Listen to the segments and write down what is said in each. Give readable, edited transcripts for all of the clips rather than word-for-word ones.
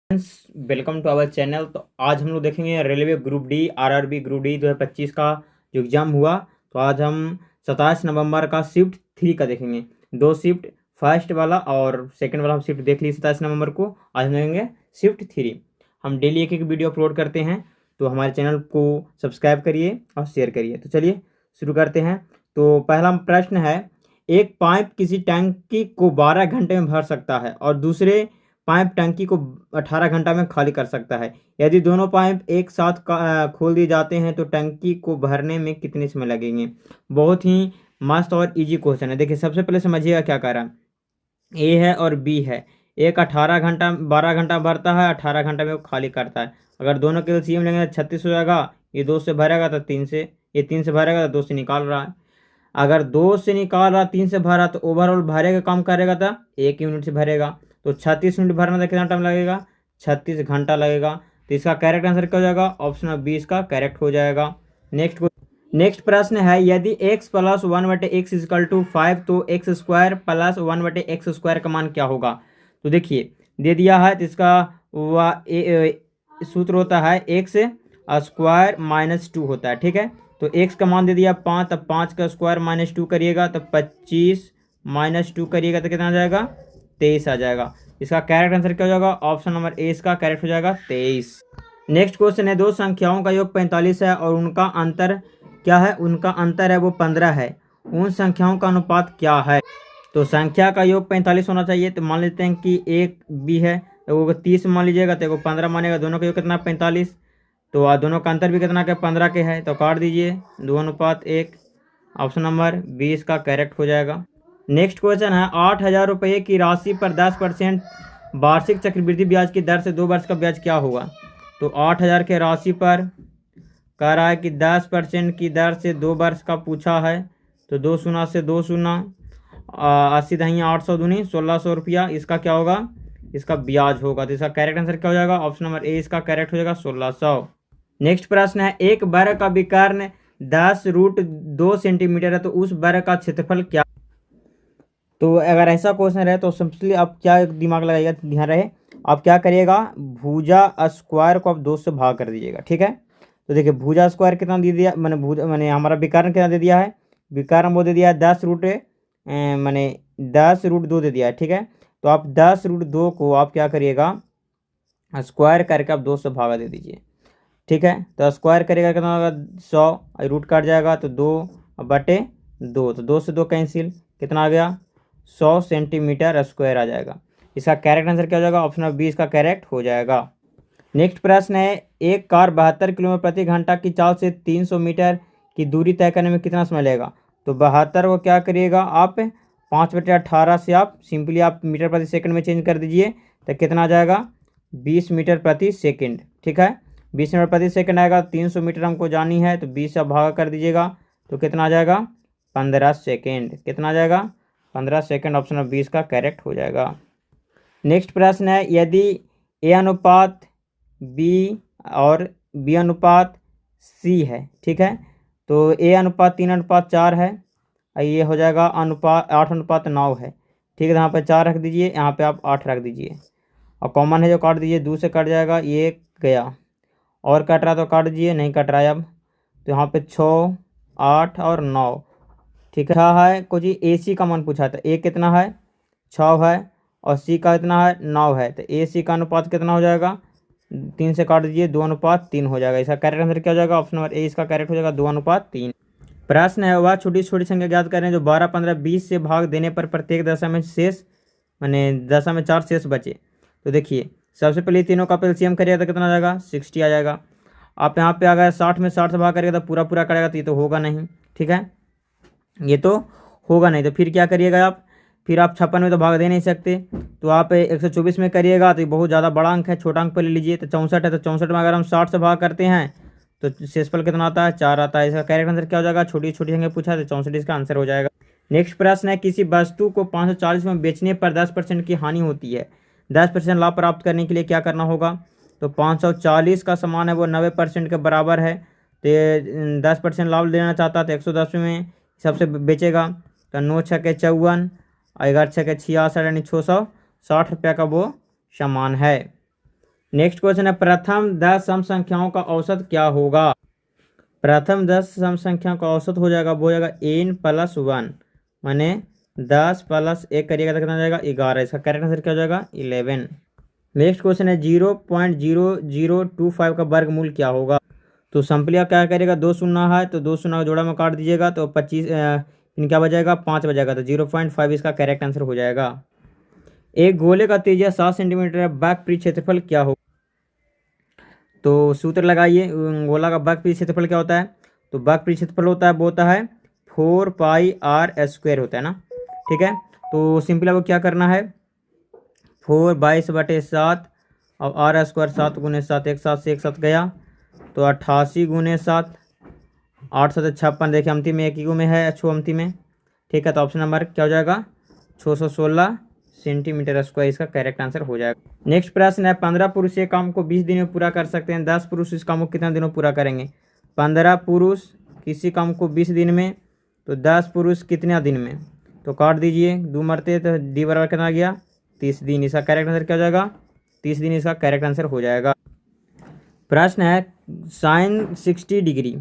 Welcome to our channel. तो आज हम लोग देखेंगे railway group D RRB group D 2025 का जो एग्ज़ाम हुआ। तो आज हम 27 नवंबर का शिफ्ट 3 का देखेंगे। दो शिफ्ट, फर्स्ट वाला और सेकंड वाला हम शिफ्ट देख ली 27 नवंबर को। आज हम देखेंगे शिफ्ट 3। हम डेली एक एक वीडियो अपलोड करते हैं, तो हमारे चैनल को सब्सक्राइब करिए और शेयर करिए। तो चलिए शुरू करते हैं। तो पहला प्रश्न है, एक पाइप किसी टैंकी को 12 घंटे में भर सकता है और दूसरे पाइप टंकी को 18 घंटा में खाली कर सकता है। यदि दोनों पाइप एक साथ खोल दिए जाते हैं तो टंकी को भरने में कितने समय लगेंगे। बहुत ही मस्त और इजी क्वेश्चन है। देखिए सबसे पहले समझिएगा क्या कह रहा है। ए है और बी है। एक 18 घंटा 12 घंटा भरता है, 18 घंटा में वो खाली करता है। अगर दोनों के एलसीएम लेंगे तो 36 हो जाएगा। ये 2 से भरेगा तो 3 से, ये 3 से भरेगा तो 2 से निकाल रहा है। अगर 2 से निकाल रहा 3 से भरा तो ओवरऑल भरेगा कम करेगा तो 1 यूनिट से भरेगा। तो 36 यूनिट भरने में कितना टाइम लगेगा, 36 घंटा लगेगा। तो इसका करेक्ट आंसर क्या हो जाएगा, ऑप्शन 20 का करेक्ट हो जाएगा। नेक्स्ट प्रश्न है, यदि x plus 1/x is equal to 5 तो x square plus 1/x square का मान क्या होगा। तो देखिए दे दिया है, तो इसका सूत्र होता है x स्क्वायर माइनस 2 होता है। ठीक है, तो x का मान दे दिया 5, तब 5 का स्क्वायर माइनस 2 करिएगा तो 25 माइनस 2 करिएगा तो कितना आ जाएगा, 23 आ जाएगा। इसका करेक्ट आंसर क्या हो जाएगा, ऑप्शन नंबर ए इसका करेक्ट हो जाएगा 23। नेक्स्ट क्वेश्चन है, दो संख्याओं का योग 45 है और उनका अंतर क्या है, उनका अंतर है वो 15 है। उन संख्याओं का अनुपात क्या है। तो संख्या का योग 45 होना चाहिए। तो मान लेते हैं कि एक बी है, तो वो 30 मान लीजिएगा, तो वो 15 मानेगा। दोनों का योग कितना 45, तो दोनों का अंतर भी कितना के 15 के है, तो काट दीजिए 2:1। ऑप्शन नंबर 20 का करेक्ट हो जाएगा। नेक्स्ट क्वेश्चन है, 8,000 रुपये की राशि पर 10% वार्षिक चक्रवृद्धि ब्याज की दर से 2 वर्ष का ब्याज क्या होगा। तो 8,000 के राशि पर कह रहा है कि 10% की दर से 2 वर्ष का पूछा है। तो 2 शून्य से 2 शून्य, 80 दही 800 दूनी 1600 रुपया। इसका क्या होगा, इसका ब्याज होगा। तो इसका करेक्ट आंसर क्या हो जाएगा, ऑप्शन नंबर ए इसका करेक्ट हो जाएगा 1600। नेक्स्ट प्रश्न है, एक वर्ग का विकर्ण 10√2 सेंटीमीटर है तो उस वर्ग का क्षेत्रफल क्या। तो अगर ऐसा क्वेश्चन रहे तो सिंपली आप क्या दिमाग लगाइएगा, ध्यान रहे। आप क्या करिएगा, भुजा स्क्वायर को आप 2 से भाग कर दीजिएगा। ठीक है, तो देखिए भुजा स्क्वायर कितना दे दिया, मैंने हमारा विकर्ण कितना दे दिया है, विकर्ण वो दे दिया है 10√2 दे दिया है। ठीक है, तो आप 10√2 को आप क्या करिएगा, स्क्वायर करके आप 2 से भागा दे दीजिए। ठीक है, तो स्क्वायर करेगा कितना होगा 100, रूट काट जाएगा तो 2/2, तो 2 से 2 कैंसिल, कितना आ गया 100 सेंटीमीटर स्क्वायर आ जाएगा। इसका करेक्ट आंसर क्या हो जाएगा, ऑप्शन 20 का करेक्ट हो जाएगा। नेक्स्ट प्रश्न है, एक कार 72 किलोमीटर प्रति घंटा की चाल से 300 मीटर की दूरी तय करने में कितना समय लगेगा। तो 72 को क्या करिएगा आप 5/18 से आप सिंपली आप मीटर प्रति सेकंड में चेंज कर दीजिए, तो कितना आ जाएगा 20 मीटर प्रति सेकंड। ठीक है, 20 मीटर प्रति सेकंड आएगा। 300 मीटर हमको जानी है, तो 20 से भागा कर दीजिएगा, तो कितना आ जाएगा 15 सेकेंड। कितना आ जाएगा 15 सेकेंड। ऑप्शन नंबर 20 का करेक्ट हो जाएगा। नेक्स्ट प्रश्न है, यदि ए अनुपात बी और बी अनुपात सी है। ठीक है, तो ए अनुपात 3:4 है, ये हो जाएगा अनुपात 8:9 है। ठीक है, यहाँ पर 4 रख दीजिए, यहाँ पे आप 8 रख दीजिए और कॉमन है जो काट दीजिए, 2 से कट जाएगा, ये गया और कट रहा तो काट दीजिए, नहीं कट रहा है अब। तो यहाँ पे 6, 8 और 9। ठीक है, कुछ ए सी का मान पूछा था, ए कितना है 6 है और सी का कितना है 9 है। तो ए सी का अनुपात कितना हो जाएगा, 3 से काट दीजिए 2:3 हो जाएगा। इसका करेक्ट आंसर क्या हो जाएगा, ऑप्शन नंबर ए इसका करेक्ट हो जाएगा 2:3। प्रश्न है, वह छोटी छोटी संख्या ज्ञात करें जो 12, 15, 20 से भाग देने पर प्रत्येक दशा में शेष दशा में 4 शेष बचे। तो देखिए सबसे पहले तीनों का एलसीएम करिएगा तो कितना आ जाएगा 60 आ जाएगा। आप यहाँ पे अगर 60 में 60 से भाग करिएगा तो पूरा पूरा करेगा, तो ये तो होगा नहीं। ठीक है, ये तो होगा नहीं। तो फिर क्या करिएगा आप, फिर आप 56 में तो भाग दे नहीं सकते, तो आप 124 में करिएगा, तो ये बहुत ज़्यादा बड़ा अंक है, छोटा अंक पर ले लीजिए। तो 64 है, तो 64 में अगर हम 60 से भाग करते हैं तो शेषफल कितना आता है 4 आता है। इसका करेक्ट आंसर क्या हो जाएगा, छोटी छोटी संख्या पूछा है तो 64 इसका आंसर हो जाएगा। नेक्स्ट प्रश्न है, किसी वस्तु को 540 में बेचने पर 10% की हानि होती है, 10% लाभ प्राप्त करने के लिए क्या करना होगा। तो 540 का समान है वो 90% के बराबर है, तो 10% लाभ लेना चाहता है तो 110 में सबसे बेचेगा। तो 9 6 के 54, 11 6 के 66, यानी 660 रुपये का वो सामान है। नेक्स्ट क्वेश्चन है प्रथम 10 सम संख्याओं का औसत क्या होगा। प्रथम 10 सम संख्याओं का औसत हो जाएगा, वो हो जाएगा n+1, माने 10 प्लस 1 करिएगा तो कितना हो जाएगा 11। इसका करेक्ट आंसर क्या हो जाएगा 11। नेक्स्ट क्वेश्चन है 0.0025 का वर्गमूल क्या होगा। तो सिंपली आप क्या करिएगा, दो शून्य है तो दो शून्य को जोड़ा में काट दीजिएगा तो 25 फिर क्या बजाएगा 5 बजाएगा, तो 0.5 इसका करेक्ट आंसर हो जाएगा। एक गोले का त्रिज्या 7 सेंटीमीटर है, वक्र क्षेत्रफल क्या हो। तो सूत्र लगाइए, गोला का वक्र क्षेत्रफल क्या होता है। तो वक्र क्षेत्रफल होता है वो होता है 4πr² होता है ना, ठीक है। तो सिंपली आपको क्या करना है, 4/22/7 और r² 7 × 7, एक साथ से एक साथ गया तो 88 × 7, 8 7 56। देखिए अमती में एक ही में है, छो अमती में, ठीक है। तो ऑप्शन नंबर क्या हो जाएगा 616 सेंटीमीटर स्क्वायर इसका करेक्ट आंसर हो जाएगा। नेक्स्ट प्रश्न है 15 पुरुष एक काम को 20 दिनों में पूरा कर सकते हैं, 10 पुरुष इस काम को कितने दिनों में पूरा करेंगे। 15 पुरुष किसी काम को 20 दिन में, तो 10 पुरुष कितने दिन में। तो काट दीजिए, 2 मरते तो डी बराबर कितना गया 30 दिन। इसका करेक्ट आंसर क्या हो जाएगा 30 दिन इसका करेक्ट आंसर हो जाएगा। प्रश्न है साइन 60 डिग्री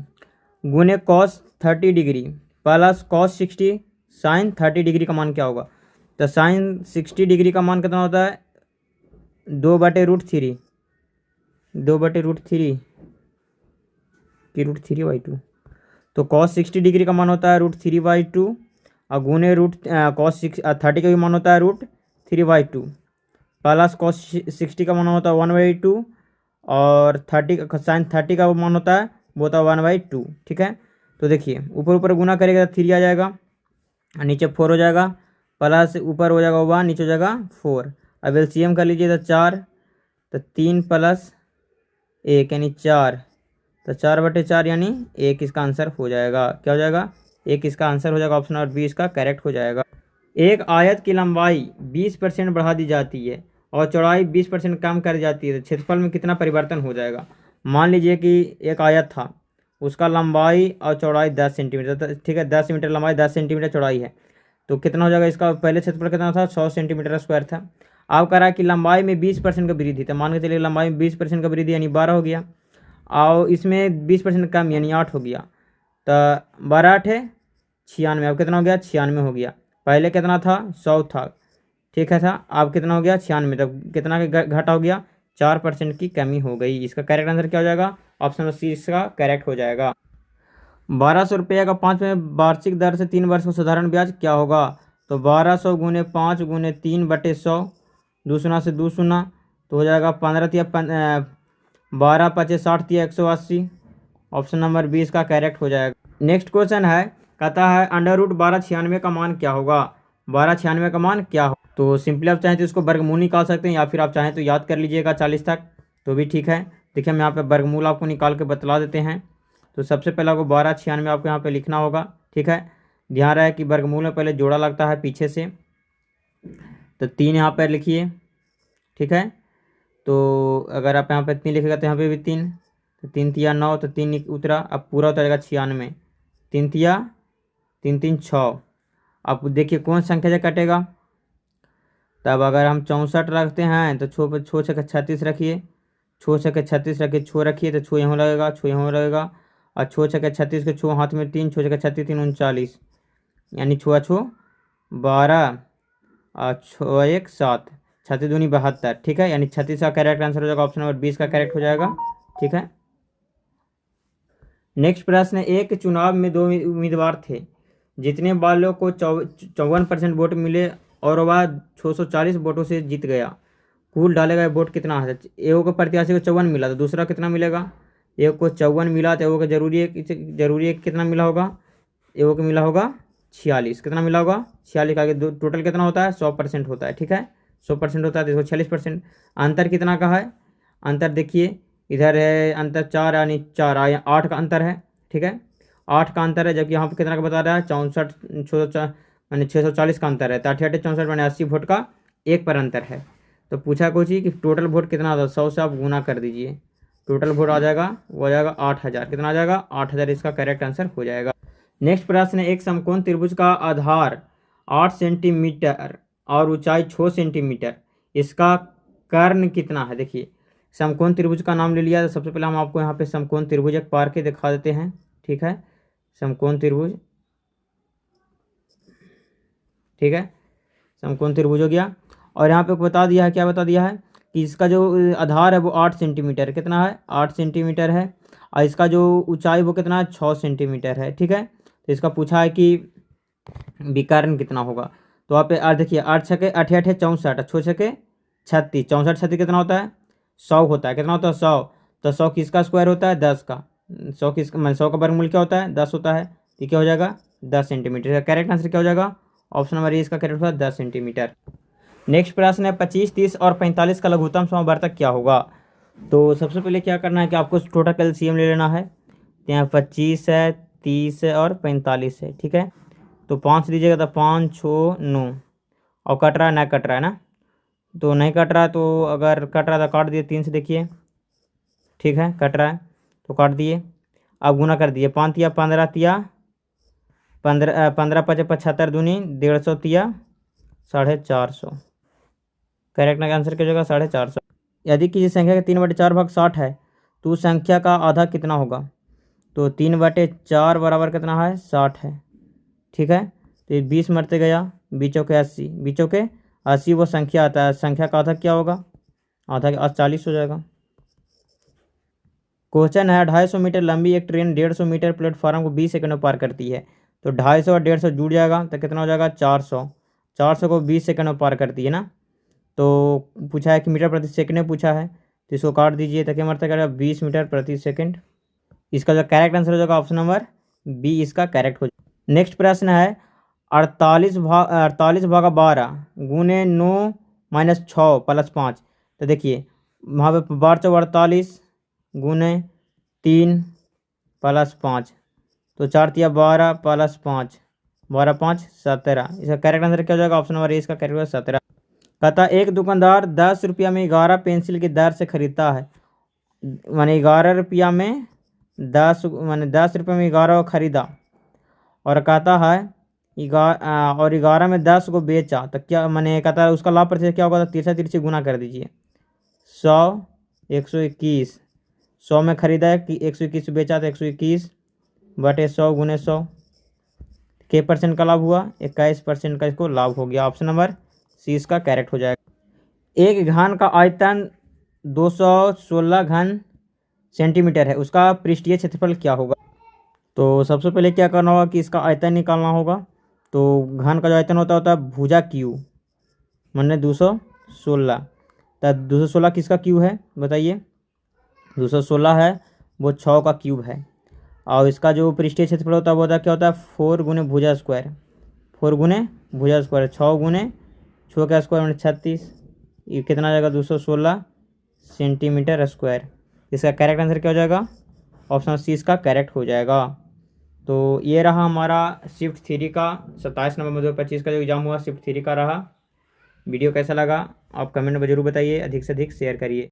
गुने cos 30 degree plus cos 60 sine 30 degree का मान क्या होगा। तो साइन 60 डिग्री का मान कितना होता है 2/√3, 2/√3 की √3/2। तो कॉस 60 डिग्री का मान होता है √3/2 और गुने कॉस 30 का भी मान होता है √3/2 प्लस कॉस 60 का मान होता है 1/2 और 30 साइन 30 का मान होता है वो होता है 1/2, ठीक है। तो देखिए ऊपर ऊपर गुना करेगा तो 3 आ जाएगा और नीचे 4 हो जाएगा, प्लस ऊपर हो जाएगा 1 नीचे हो जाएगा 4। अब एलसीएम कर लीजिए तो 4, तो 3 + 1 यानी 4, तो 4/4 यानी 1 इसका आंसर हो जाएगा। क्या हो जाएगा 1 इसका आंसर हो जाएगा, ऑप्शन नंबर बी इसका करेक्ट हो जाएगा। एक आयत की लंबाई 20% बढ़ा दी जाती है और चौड़ाई 20% कम कर दी जाती है, तो क्षेत्रफल में कितना परिवर्तन हो जाएगा। मान लीजिए कि एक आयत था, उसका लंबाई और चौड़ाई 10 सेंटीमीटर, ठीक है 10 मीटर लंबाई 10 सेंटीमीटर चौड़ाई है, तो कितना हो जाएगा इसका पहले क्षेत्रफल कितना था 100 सेंटीमीटर स्क्वायर था। अब कह रहा है कि लंबाई में 20% का वृद्धि, तो मान के चलिए लंबाई में 20% का वृद्धि यानी 12 हो गया, और इसमें 20% कम यानी 8 हो गया, तो 12 8 है 96। अब कितना हो गया 96 हो गया। पहले कितना था 100 था, ठीक है था, अब कितना हो गया 96, तब कितना घटा हो गया 4% की कमी हो गई। इसका करेक्ट आंसर क्या हो जाएगा, ऑप्शन नंबर सी इसका करेक्ट हो जाएगा। 1200 रुपये का 5 में वार्षिक दर से 3 वर्ष का साधारण ब्याज क्या होगा। तो 1200 × 5 × 3/100, 2 शून्य से 2 शून्य, तो हो जाएगा 15 12 5 60 180, ऑप्शन नंबर 20 का करेक्ट हो जाएगा। नेक्स्ट क्वेश्चन है कहता है √1296 का मान क्या होगा। 1296 का मान क्या हो। तो सिंपली आप चाहें तो इसको वर्गमूल निकाल सकते हैं या फिर आप चाहें तो याद कर लीजिएगा 40 तक, तो भी ठीक है। देखिए हम यहाँ पे वर्गमूल आपको निकाल के बतला देते हैं। तो सबसे पहले आपको 1296 आपको यहाँ पे लिखना होगा, ठीक है। ध्यान रहे कि वर्गमूल में पहले जोड़ा लगता है पीछे से, तो 3 यहाँ पर लिखिए, ठीक है। तो अगर आप यहाँ पे 3 लिखेगा तो यहाँ पे भी 3, तो 3 तिया 9, तो 3 उतरा, अब पूरा उतरेगा 96, 3 तिया 3 3 6। अब देखिए कौन संख्या से कटेगा, तब अगर हम 64 रखते हैं तो छो 6 36 रखिए, छो 6 36 रखिए, छो रखिए तो छो यहाँ लगेगा, छो यहाँ लगेगा, और छो 6 36 के छो हाथ में 3, छो 6 36 3 39, यानी छो 12 और 6 1 7, 36 दूनी 72, ठीक है। यानी 36 का करेक्ट आंसर हो जाएगा, ऑप्शन नंबर 20 का करेक्ट हो जाएगा, ठीक है। नेक्स्ट प्रश्न है एक चुनाव में 2 उम्मीदवार थे, जितने वालों को 54% वोट मिले और वह 640 वोटों से जीत गया, कुल डाले गए वोट कितना है। एक को प्रत्याशी को 54 मिला तो दूसरा कितना मिलेगा, एक को 54 मिला तो एक को जरूरी है कितना मिला होगा, एक को मिला होगा 46, कितना मिला होगा 46 का आगे टोटल कितना होता है 100% होता है, ठीक है 100% होता है, तो इसको 46%। अंतर कितना का है, अंतर देखिए इधर है अंतर 4 यानी 4 8 का अंतर है, ठीक है 8 का अंतर है, जबकि यहाँ पर कितना का बता रहा है 64 यानी 640 का अंतर है, तो 88 64 यानी 80 वोट का 1 पर अंतर है। तो पूछा कुछ ही कि टोटल वोट कितना आता है, 100 से आप गुना कर दीजिए, टोटल वोट आ जाएगा वो आ जाएगा 8000, कितना आ जाएगा 8000, इसका करेक्ट आंसर हो जाएगा। नेक्स्ट प्रश्न है एक समकोण त्रिभुज का आधार 8 सेंटीमीटर और ऊंचाई 6 सेंटीमीटर, इसका कर्ण कितना है। देखिए समकोण त्रिभुज का नाम ले लिया। तो सबसे पहले हम आपको यहाँ पे समकोण त्रिभुज एक पार के दिखा देते हैं। ठीक है, समकोण त्रिभुज, ठीक है, समकोण त्रिभुज हो गया। और यहाँ पे बता दिया है, क्या बता दिया है कि इसका जो आधार है वो 8 सेंटीमीटर, कितना है 8 सेंटीमीटर है, और इसका जो ऊंचाई वो कितना है 6 सेंटीमीटर है। ठीक है, तो इसका पूछा है कि विकर्ण कितना होगा। तो आप देखिए 8 छके 8 8 64, 6 छके 36, 64 36 कितना होता है 100 होता है। कितना होता है 100। तो 100 किसका स्क्वायर होता है 10 का। 100 किसका, मतलब 100 का वर्गमूल क्या होता है 10 होता है। तो क्या हो जाएगा 10 सेंटीमीटर। इसका करेक्ट आंसर क्या हो जाएगा, ऑप्शन नंबर ए इसका करेक्ट होगा 10 सेंटीमीटर। नेक्स्ट प्रश्न है 25, 30 और 45 का लघुत्तम समवर्तक क्या होगा। तो सबसे पहले क्या करना है कि आपको टोटल एलसीएम ले लेना है। तो यहाँ 25 है, 30 है और 45 है। ठीक है, तो 5 दीजिएगा तो 5 6 9, और कट रहा है ना, कट रहा है ना, तो नहीं कट रहा, तो अगर कट रहा तो काट दिए 3 से, देखिए ठीक है कट रहा है तो काट दिए। अब गुना कर दिए, 5 तिया 15 तिया 15, 15 5 75 दूनी 150 तिया 450। करेक्ट आंसर क्या होगा 450। यदि किसी संख्या के 3/4 भाग 60 है तो उस संख्या का आधा कितना होगा। तो 3/4 बराबर कितना है 60 है। ठीक है, तो ये 20 मरते गया, 20 के 80, 20 के 80 वो संख्या आता है, संख्या का आधा क्या होगा, आधा के 40 हो जाएगा। क्वेश्चन है 250 मीटर लंबी एक ट्रेन 150 मीटर प्लेटफॉर्म को 20 सेकंड में पार करती है। तो 250 और 150 जुड़ जाएगा तो कितना हो जाएगा 400। 400 को 20 सेकंड में पार करती है ना। तो पूछा है कि मीटर प्रति सेकंड में पूछा है, तो इसको काट दीजिए तो क्या मरता करेगा 20 मीटर प्रति सेकंड। इसका जो करेक्ट आंसर हो जाएगा ऑप्शन नंबर बी इसका करेक्ट हो जाएगा। नेक्स्ट प्रश्न है 48/12 गुने 9 माइनस 6 प्लस 5। तो देखिए वहाँ पे 12 गुने 3 प्लस 5, तो 4 तिया 12 प्लस 5, 12 5 17। इसका करेक्ट आंसर क्या हो जाएगा, ऑप्शन नंबर ए इसका करेक्ट होगा 17। कहता एक दुकानदार 10 रुपया में 11 पेंसिल की दर से खरीदता है, माने 11 रुपया में 10, माने 10 रुपये में 11 खरीदा, और कहता है 11 में 10 को बेचा, तो क्या माने कहता है उसका लाभ प्रतिशत क्या होगा। तो 30 30 गुना कर दीजिए, 100 121, 100 में खरीदा है कि 121 बेचा तो 121 बटे 100 गुने 100, के परसेंट का लाभ हुआ 21% का इसको लाभ हो गया। ऑप्शन नंबर सी इसका करेक्ट हो जाएगा। एक घन का आयतन 216 घन सेंटीमीटर है, उसका पृष्ठीय क्षेत्रफल क्या होगा। तो सबसे पहले क्या करना होगा कि इसका आयतन निकालना होगा। तो घन का जो आयतन होता है भुजा क्यू, माने 216। तो 216 किसका क्यूब है बताइए, 216 है वो 6 का क्यूब है। और इसका जो पृष्ठीय क्षेत्रफल होता है वो क्या होता है 4 गुने भुजा स्क्वायर, 4 गुने भुजा स्क्वायर, 6 गुने 6 का स्क्वायर मैंने 36, ये कितना आ जाएगा 216 सेंटीमीटर स्क्वायर। इसका करेक्ट आंसर क्या हो जाएगा, ऑप्शन सी इसका करेक्ट हो जाएगा। तो ये रहा हमारा शिफ्ट 3 का 27 नवंबर 2025 का जो एग्जाम हुआ शिफ्ट 3 का रहा। वीडियो कैसा लगा आप कमेंट में जरूर बताइए, अधिक से अधिक शेयर करिए।